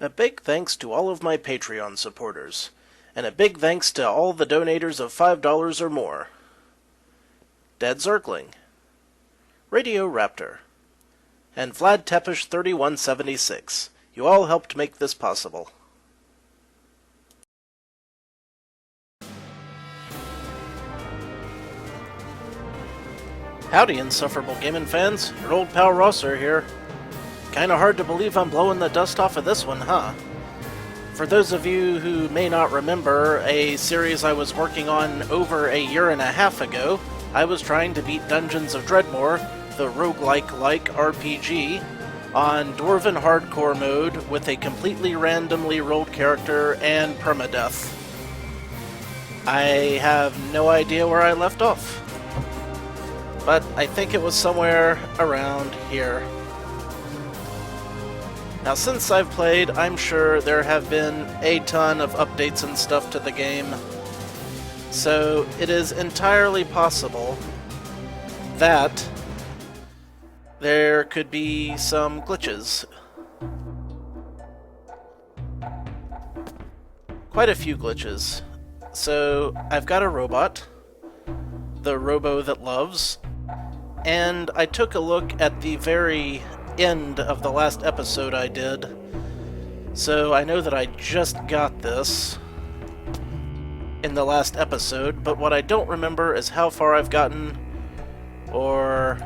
A big thanks to all of my Patreon supporters, and a big thanks to all the donators of $5 or more. Dead Zergling, Radio Raptor, and Vlad Tepish 3176. You all helped make this possible. Howdy, Insufferable Gaming fans. Your old pal Rosser here. Kinda hard to believe I'm blowing the dust off of this one, huh? For those of you who may not remember a series I was working on over a year and a half ago, I was trying to beat Dungeons of Dredmor, the roguelike-like RPG, on Dwarven Hardcore mode with a completely randomly rolled character and perma-death. I have no idea where I left off, but I think it was somewhere around here. Now, since I've played, I'm sure there have been a ton of updates and stuff to the game, so it is entirely possible that there could be some glitches. Quite a few glitches. So, I've got a robot, the Robo That Loves, and I took a look at the very end of the last episode I did, so I know that I just got this in the last episode, but what I don't remember is how far I've gotten, or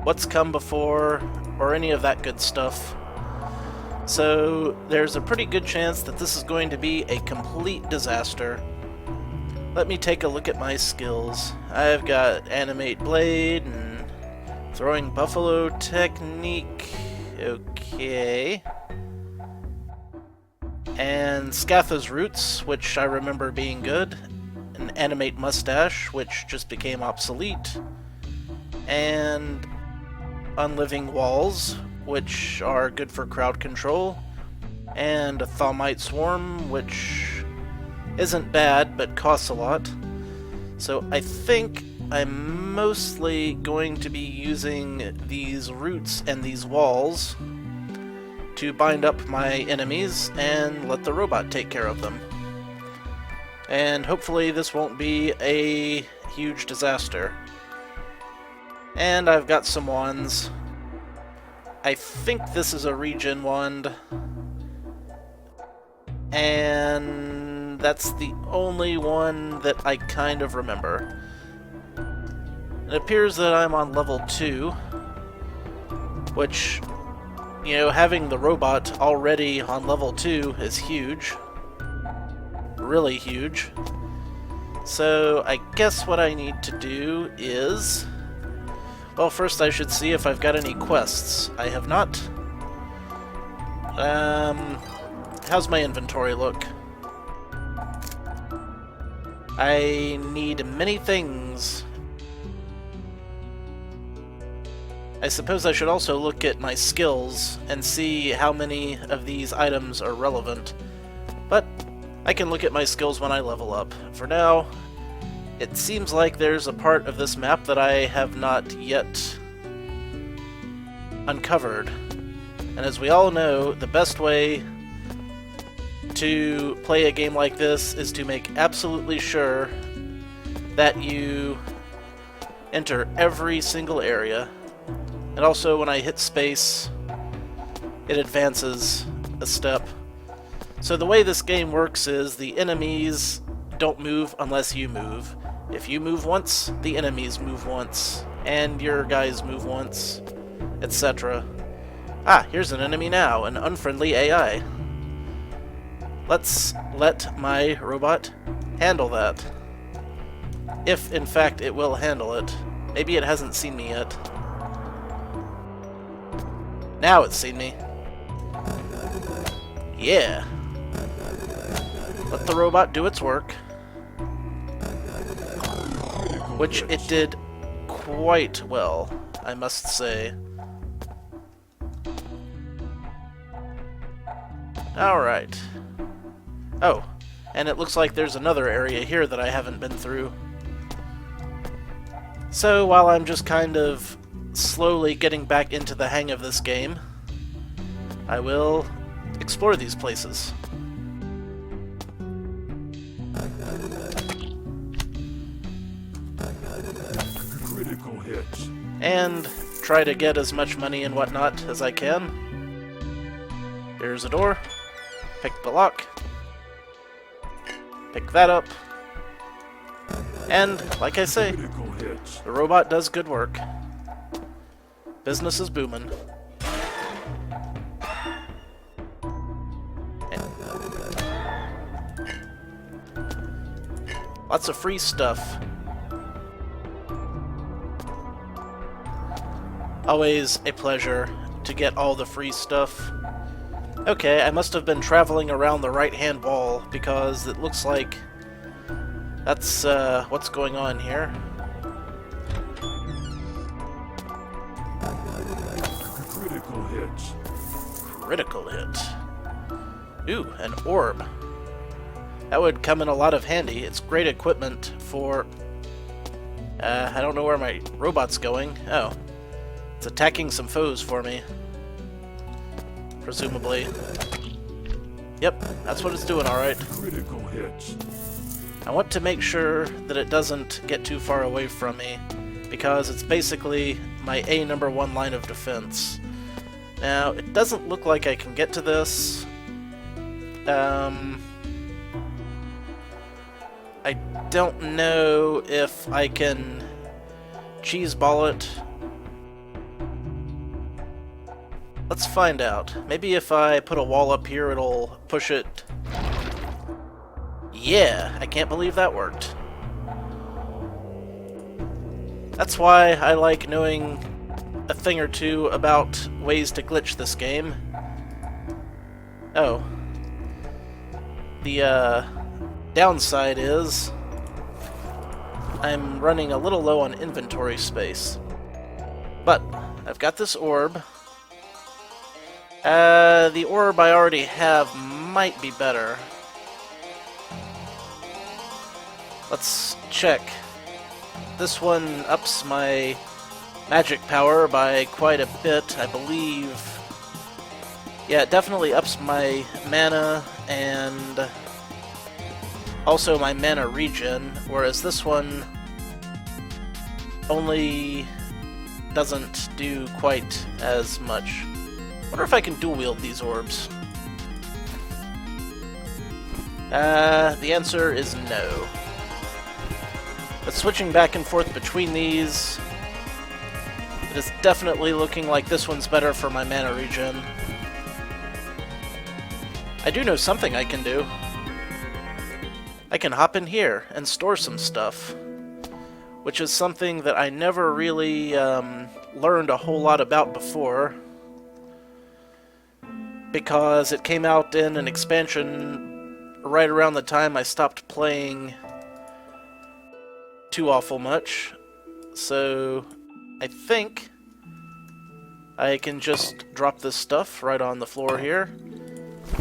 what's come before, or any of that good stuff. So there's a pretty good chance that this is going to be a complete disaster. Let me take a look at my skills. I've got Animate Blade and Throwing Buffalo Technique, okay. And Scatha's Roots, which I remember being good. And Animate Mustache, which just became obsolete. And Unliving Walls, which are good for crowd control. And a Thaumites Swarm, which isn't bad, but costs a lot. So I think I'm mostly going to be using these roots and these walls to bind up my enemies and let the robot take care of them. And hopefully this won't be a huge disaster. And I've got some wands. I think this is a regen wand. And that's the only one that I kind of remember. It appears that I'm on level 2, which, you know, having the robot already on level 2 is huge. Really huge. So I guess what I need to do is... well, first I should see if I've got any quests. I have not. How's my inventory look? I need many things. I suppose I should also look at my skills and see how many of these items are relevant. But I can look at my skills when I level up. For now, it seems like there's a part of this map that I have not yet uncovered. And as we all know, the best way to play a game like this is to make absolutely sure that you enter every single area. And also, when I hit space, it advances a step. So the way this game works is the enemies don't move unless you move. If you move once, the enemies move once, and your guys move once, etc. Ah, here's an enemy now, an unfriendly AI. Let's let my robot handle that. If, in fact, it will handle it. Maybe it hasn't seen me yet. Now it's seen me. Yeah. Let the robot do its work. Which it did quite well, I must say. Alright. Oh, and it looks like there's another area here that I haven't been through. So while I'm just kind of slowly getting back into the hang of this game, I will explore these places. Critical hits. And try to get as much money and whatnot as I can. Here's a door. Pick the lock. Pick that up. And, like I say, the robot does good work. Business is booming. Lots of free stuff. Always a pleasure to get all the free stuff. Okay, I must have been traveling around the right-hand wall, because it looks like that's what's going on here. Critical hits. Critical hit. Ooh, an orb. That would come in a lot of handy. It's great equipment for... I don't know where my robot's going. Oh. It's attacking some foes for me. Presumably. Yep, that's what it's doing, alright. Critical hits. I want to make sure that it doesn't get too far away from me, because it's basically my #1 line of defense. Now, it doesn't look like I can get to this. I don't know if I can cheeseball it. Let's find out. Maybe if I put a wall up here, it'll push it. Yeah, I can't believe that worked. That's why I like knowing a thing or two about ways to glitch this game. Oh. The downside is I'm running a little low on inventory space. But I've got this orb. The orb I already have might be better. Let's check. This one ups my magic power by quite a bit, I believe. Yeah, it definitely ups my mana and also my mana regen, whereas this one only doesn't do quite as much. Wonder if I can dual wield these orbs. The answer is no. But switching back and forth between these, it is definitely looking like this one's better for my mana regen. I do know something I can do. I can hop in here and store some stuff, which is something that I never really learned a whole lot about before, because it came out in an expansion right around the time I stopped playing too awful much. So I think I can just drop this stuff right on the floor here,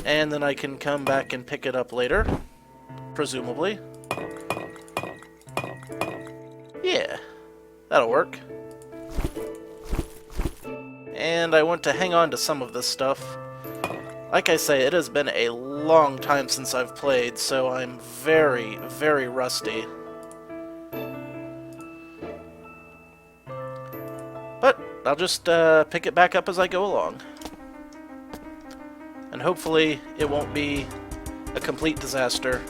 and then I can come back and pick it up later, presumably. Yeah, that'll work. And I want to hang on to some of this stuff. Like I say, it has been a long time since I've played, so I'm very, very rusty. But I'll just pick it back up as I go along. And hopefully it won't be a complete disaster.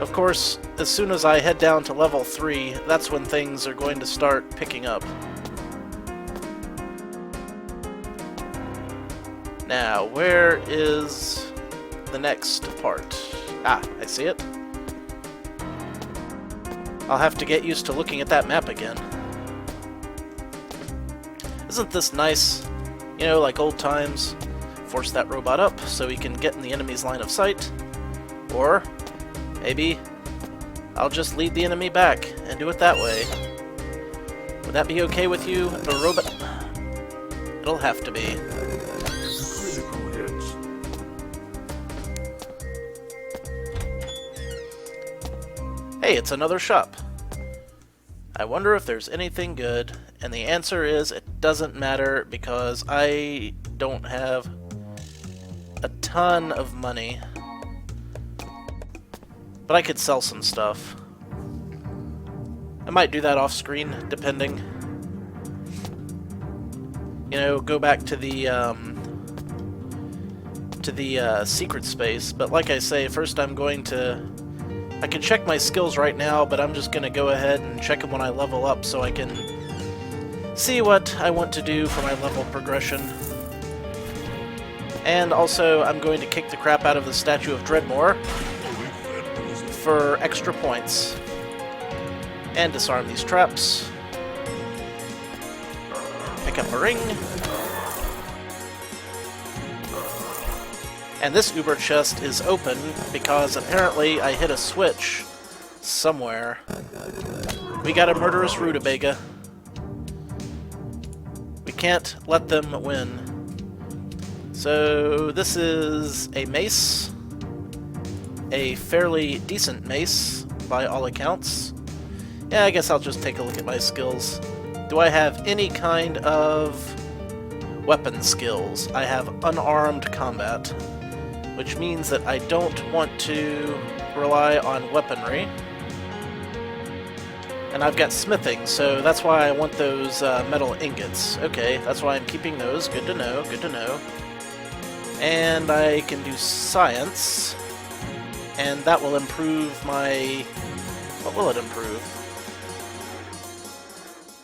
Of course, as soon as I head down to level 3, that's when things are going to start picking up. Now, where is the next part? Ah, I see it. I'll have to get used to looking at that map again. Isn't this nice? You know, like old times. Force that robot up so he can get in the enemy's line of sight. Or maybe I'll just lead the enemy back and do it that way. Would that be okay with you, the robot? It'll have to be. Critical hits. Hey, it's another shop. I wonder if there's anything good, and the answer is it doesn't matter because I don't have a ton of money. But I could sell some stuff. I might do that off screen, depending. You know, go back to the secret space. But like I say, first I'm going to... I can check my skills right now, but I'm just going to go ahead and check them when I level up so I can see what I want to do for my level progression. And also, I'm going to kick the crap out of the Statue of Dredmor for extra points. And disarm these traps. Pick up a ring. And this Uber chest is open because apparently I hit a switch somewhere. We got a murderous rutabaga. We can't let them win. So this is a mace. A fairly decent mace, by all accounts. Yeah, I guess I'll just take a look at my skills. Do I have any kind of weapon skills? I have unarmed combat, which means that I don't want to rely on weaponry. And I've got smithing, so that's why I want those metal ingots. Okay, that's why I'm keeping those. Good to know, good to know. And I can do science, and that will improve my... What will it improve?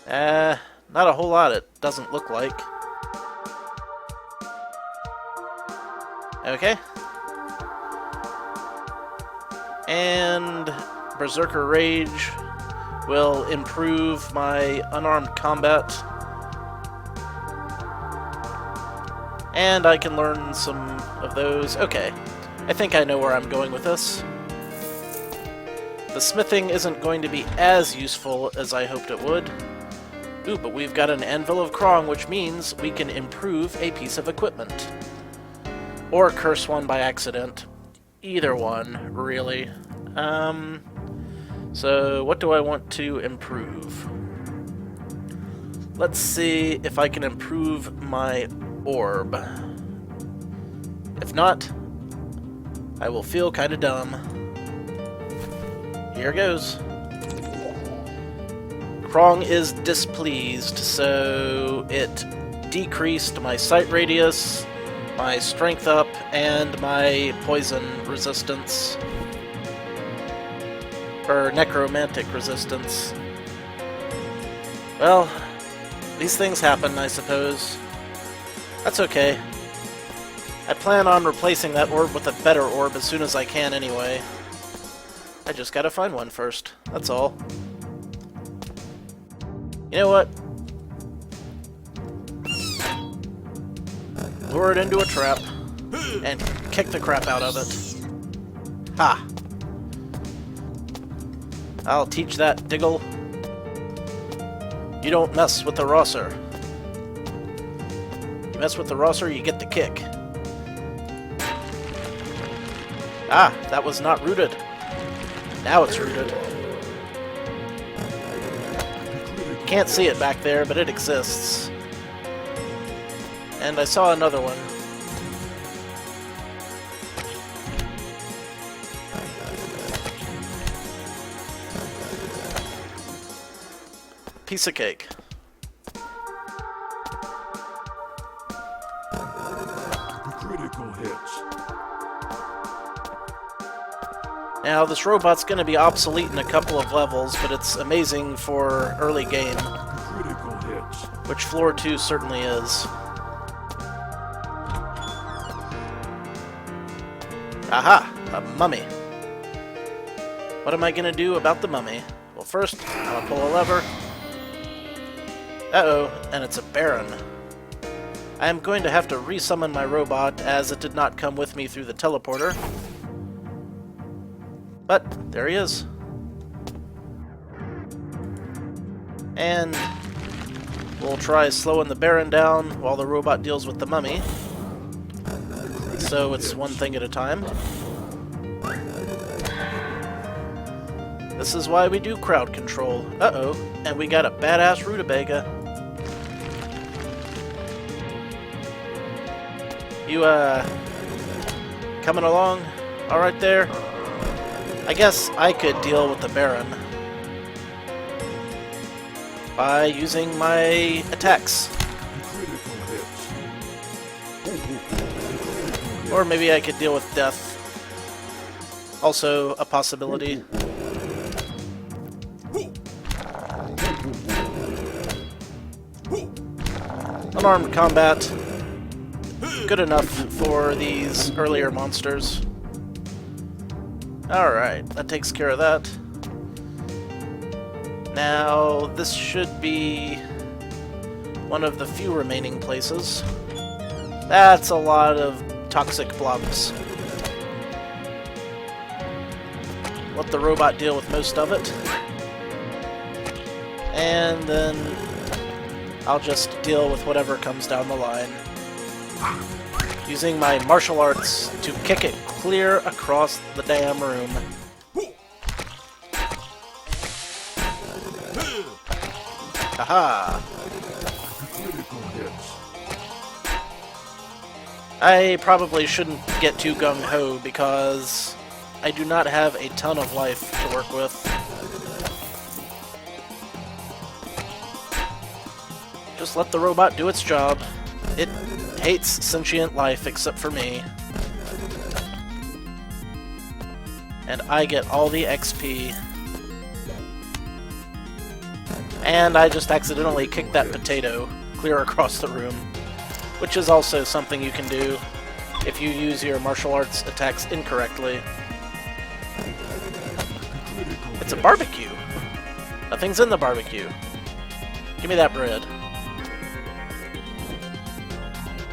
Not a whole lot, it doesn't look like. Okay. And Berserker Rage will improve my unarmed combat. And I can learn some of those. Okay. I think I know where I'm going with this. The smithing isn't going to be as useful as I hoped it would. Ooh, but we've got an Anvil of Krong, which means we can improve a piece of equipment. Or curse one by accident. Either one, really. So what do I want to improve? Let's see if I can improve my orb. If not, I will feel kinda dumb. Here goes. Krong is displeased, so it decreased my sight radius, my strength up, and my poison resistance. Or necromantic resistance. Well, these things happen, I suppose. That's okay. I plan on replacing that orb with a better orb as soon as I can anyway. I just gotta find one first, that's all. You know what? Lure it into a trap and kick the crap out of it. Ha! I'll teach that, Diggle. You don't mess with the Rosser. You mess with the Rosser, you get the kick. Ah, that was not rooted. Now it's rooted. Can't see it back there, but it exists. And I saw another one. Piece of cake. Critical hits. Now, this robot's going to be obsolete in a couple of levels, but it's amazing for early game. Critical hits. Which floor 2 certainly is. Aha! A mummy. What am I going to do about the mummy? Well, first, I'm going to pull a lever. Uh-oh, and it's a Baron. I am going to have to resummon my robot, as it did not come with me through the teleporter. But, there he is. And we'll try slowing the Baron down while the robot deals with the mummy. So it's one thing at a time. This is why we do crowd control. Uh-oh, and we got a badass rutabaga. You, coming along? Alright there? I guess I could deal with the Baron by using my attacks. Critical hits. Or maybe I could deal with death. Also a possibility. Unarmed combat. Good enough for these earlier monsters. Alright, that takes care of that. Now, this should be one of the few remaining places. That's a lot of toxic blobs. Let the robot deal with most of it. And then I'll just deal with whatever comes down the line. Using my martial arts to kick it clear across the damn room. Haha! Critical hits. I probably shouldn't get too gung-ho because I do not have a ton of life to work with. Just let the robot do its job. It hates sentient life except for me. And I get all the XP. And I just accidentally kicked that potato clear across the room, which is also something you can do if you use your martial arts attacks incorrectly. It's a barbecue! Nothing's in the barbecue. Give me that bread.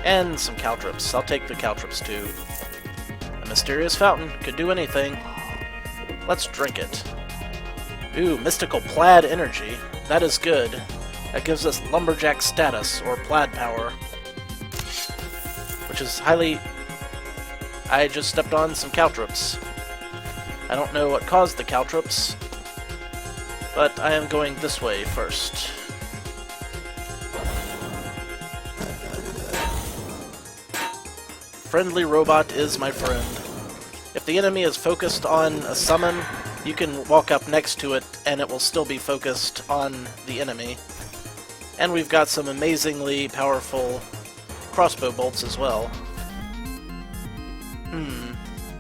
And some caltrops. I'll take the caltrops too. A mysterious fountain. Could do anything. Let's drink it. Ooh, mystical plaid energy. That is good. That gives us lumberjack status, or plaid power. Which is highly... I just stepped on some caltrops. I don't know what caused the caltrops, but I am going this way first. Friendly robot is my friend. If the enemy is focused on a summon, you can walk up next to it and it will still be focused on the enemy. And we've got some amazingly powerful crossbow bolts as well.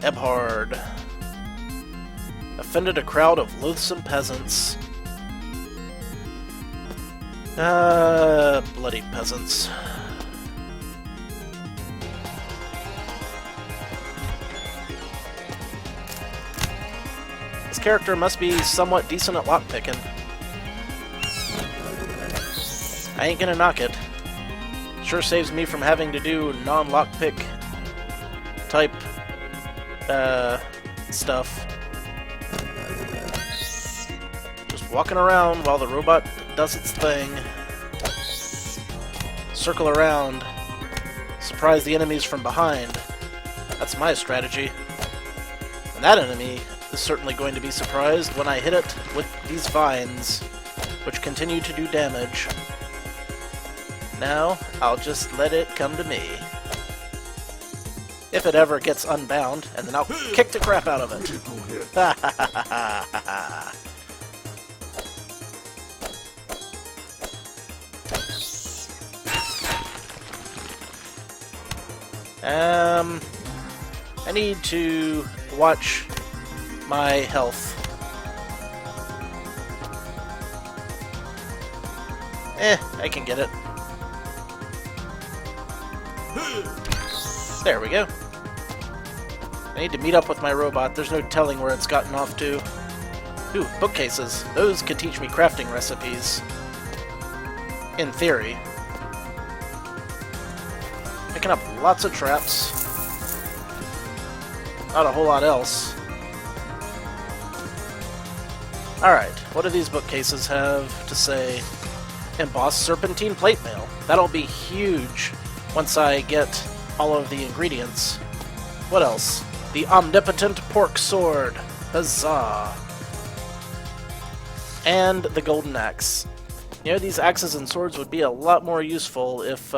Ebhard. Offended a crowd of loathsome peasants. Bloody peasants. This character must be somewhat decent at lockpicking. I ain't gonna knock it. Sure saves me from having to do non-lockpick type stuff. Just walking around while the robot does its thing. Circle around. Surprise the enemies from behind. That's my strategy. And that enemy is certainly going to be surprised when I hit it with these vines, which continue to do damage. Now, I'll just let it come to me. If it ever gets unbound, and then I'll kick the crap out of it. Ha ha ha ha ha. I need to watch my health. I can get it. There we go. I need to meet up with my robot. There's no telling where it's gotten off to. Ooh, bookcases. Those could teach me crafting recipes. In theory. Picking up lots of traps. Not a whole lot else. Alright, what do these bookcases have to say? Embossed serpentine plate mail. That'll be huge once I get all of the ingredients. What else? The omnipotent pork sword. Huzzah! And the golden axe. You know, these axes and swords would be a lot more useful if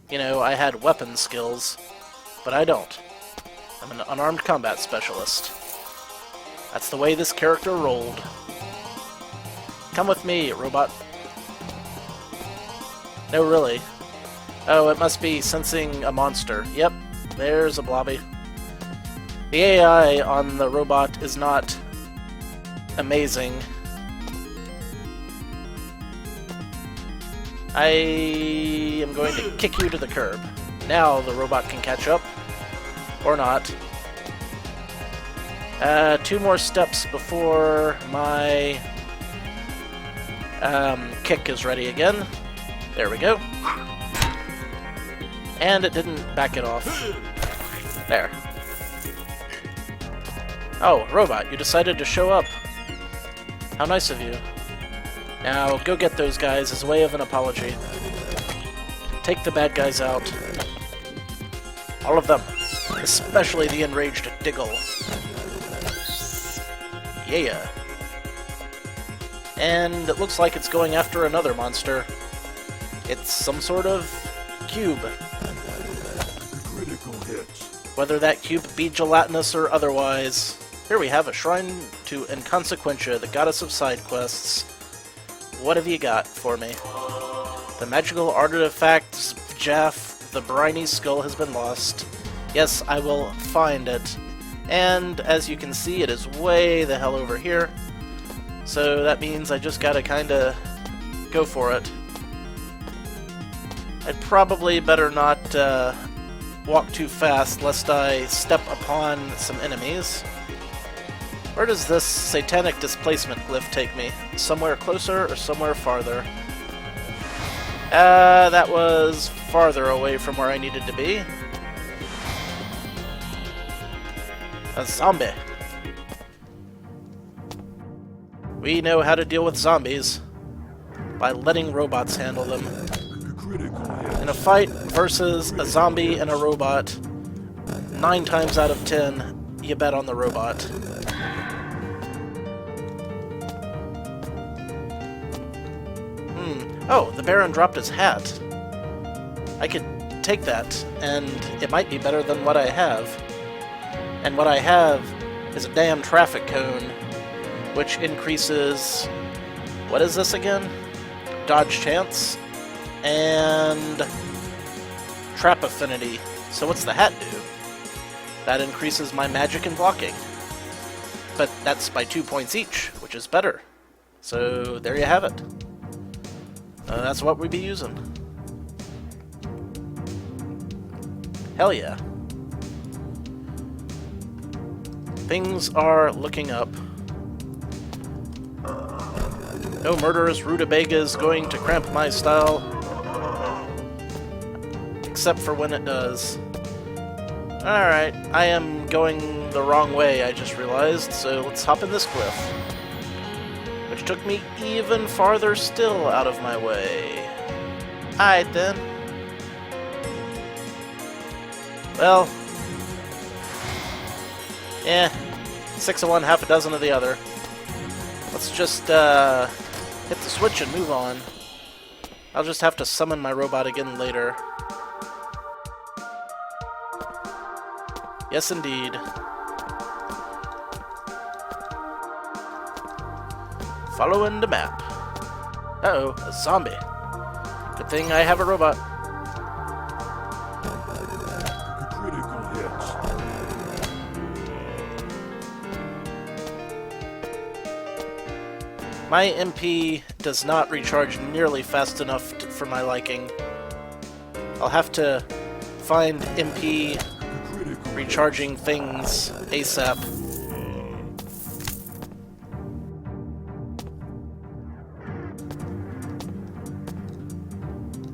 you know, I had weapon skills, but I don't. I'm an unarmed combat specialist. That's the way this character rolled. Come with me, robot. No, really. Oh, it must be sensing a monster. Yep, there's a blobby. The AI on the robot is not amazing. I am going to kick you to the curb. Now the robot can catch up. Or not. 2 more steps before my kick is ready again. There we go. And it didn't back it off. There. Oh, robot, you decided to show up. How nice of you. Now, go get those guys as a way of an apology. Take the bad guys out. All of them. Especially the enraged Diggle. Yeah. And it looks like it's going after another monster. It's some sort of cube. Critical hit. Whether that cube be gelatinous or otherwise. Here we have a shrine to Inconsequentia, the goddess of side quests. What have you got for me? The magical artifact Jaff, the briny skull, has been lost. Yes, I will find it. And as you can see, it is way the hell over here. So that means I just gotta kinda go for it. I'd probably better not walk too fast lest I step upon some enemies. Where does this satanic displacement glyph take me? Somewhere closer or somewhere farther? That was farther away from where I needed to be. A zombie. We know how to deal with zombies by letting robots handle them. In a fight versus a zombie and a robot, 9 times out of 10, you bet on the robot. Oh, the Baron dropped his hat. I could take that, and it might be better than what I have. And what I have is a damn traffic cone, which increases... what is this again? Dodge chance, and trap affinity. So what's the hat do? That increases my magic and blocking. But that's by 2 points each, which is better. So there you have it. That's what we'd be using. Hell yeah. Things are looking up. No murderous rutabaga is going to cramp my style. Except for when it does. Alright, I am going the wrong way, I just realized, so let's hop in this cliff. Which took me even farther still out of my way. Alright then. Well, yeah, 6 of one, half a dozen of the other. Let's just hit the switch and move on. I'll just have to summon my robot again later. Yes, indeed. Following the map. Uh-oh, a zombie. Good thing I have a robot. Critical hits. My MP does not recharge nearly fast enough for my liking. I'll have to find MP recharging things ASAP.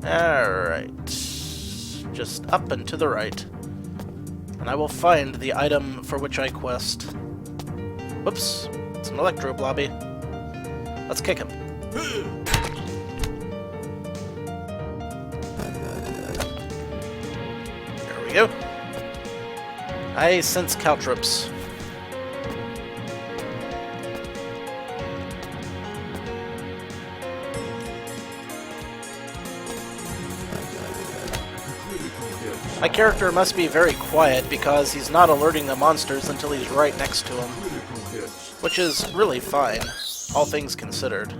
Alright. Just up and to the right. And I will find the item for which I quest. Whoops. It's an electro blobby. Let's kick him. There we go. I sense caltrops. My character must be very quiet because he's not alerting the monsters until he's right next to him, which is really fine, all things considered.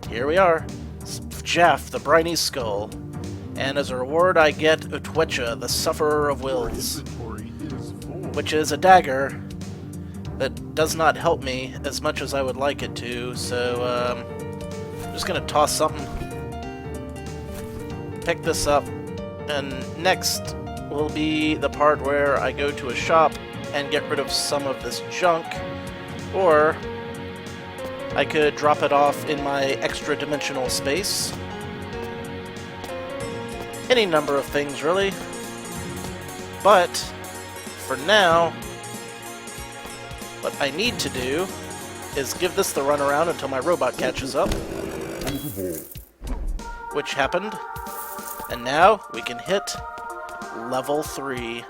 Here we are, Jaff, the briny skull, and as a reward I get Utwecha, the sufferer of wills, which is a dagger that does not help me as much as I would like it to, so I'm just gonna toss something, pick this up, and next will be the part where I go to a shop and get rid of some of this junk, or I could drop it off in my extra-dimensional space. Any number of things, really. But, for now, what I need to do is give this the runaround until my robot catches up, which happened. And now we can hit level 3.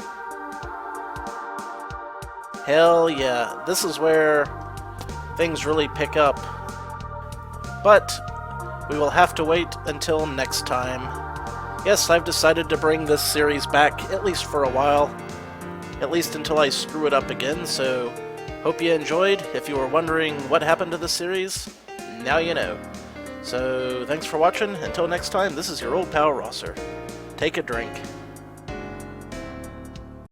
Hell yeah, this is where things really pick up. But we will have to wait until next time. Yes, I've decided to bring this series back, at least for a while. At least until I screw it up again, so hope you enjoyed. If you were wondering what happened to the series, now you know. So, thanks for watching. Until next time, this is your old pal Rosser. Take a drink.